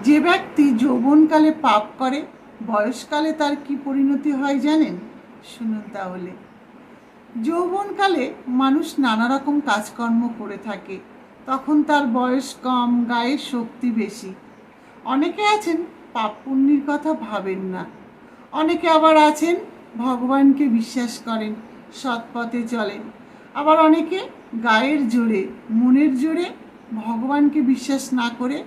যে ব্যক্তি যৌবনকালে পাপ করে বয়সকালে তার কি পরিণতি হয় জানেন? শুনুন তাহলে। যৌবনকালে মানুষ নানা রকম কাজকর্ম করে থাকে, তখন তার বয়স কম, গায়ের শক্তি বেশি। অনেকে আছেন পাপ পুণ্যের কথা ভাবেন না, অনেকে আবার আছেন ভগবানকে বিশ্বাস করেন, সৎ পথে চলেন। আবার অনেকে গায়ের জোরে, মনের জোরে ভগবানকে বিশ্বাস না করে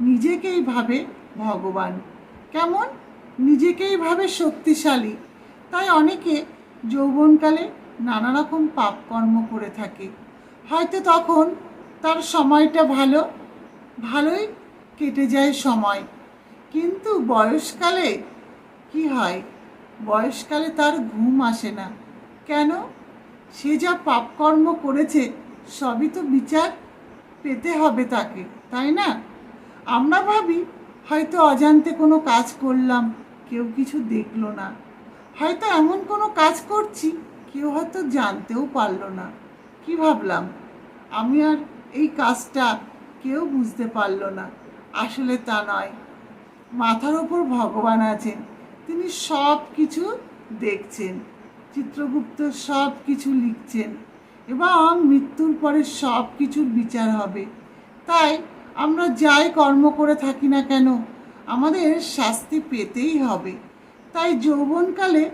নিজেকেই ভাবে ভগবান। কেমন? নিজেকেই ভাবে শক্তিশালী। তাই অনেকে যৌবনকালে নানা রকম পাপকর্ম করে থাকে। হয়তো তখন তার সময়টা ভালোই কেটে যায় সময়। কিন্তু বয়সকালে কি হয়? বয়সকালে তার ঘুম আসে না। কেন? সে যা পাপকর্ম করেছে সবই তো বিচার পেতে হবে তাকে, তাই না? আমরা ভাবি হয়তো অজান্তে কোনো কাজ করলাম, কেউ কিছু দেখলো না। হয়তো এমন কোনো কাজ করছি কেউ হয়তো জানতেও পারলো না। কি ভাবলাম আমি, আর এই কাজটা কেউ বুঝতে পারলো না। আসলে তা নয়। মাথার ওপর ভগবান আছেন, তিনি সব কিছু দেখছেন। চিত্রগুপ্ত সব কিছু লিখছেন এবং মৃত্যুর পরে সব কিছুর বিচার হবে। তাই আমরা যাই কর্ম করে থাকি না কেন আমাদের শাস্তি পেতেই হবে। তাই যৌবনকালে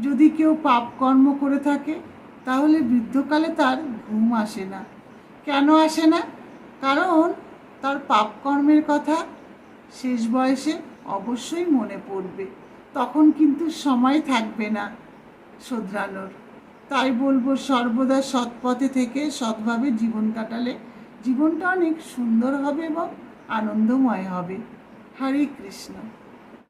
যদি কেউ পাপ কর্ম করে থাকে তাহলে বৃদ্ধকালে তার ঘুম আসে না। কেন আসে না? কারণ তার পাপকর্মের কথা শেষ বয়সে অবশ্যই মনে পড়বে। তখন কিন্তু সময় থাকবে না শোধরানোর। তাই বলবো সর্বদা সৎ পথে থেকে সৎভাবে জীবন কাটালে জীবনটা অনেক সুন্দর হবে এবং আনন্দময় হবে। হরে কৃষ্ণ।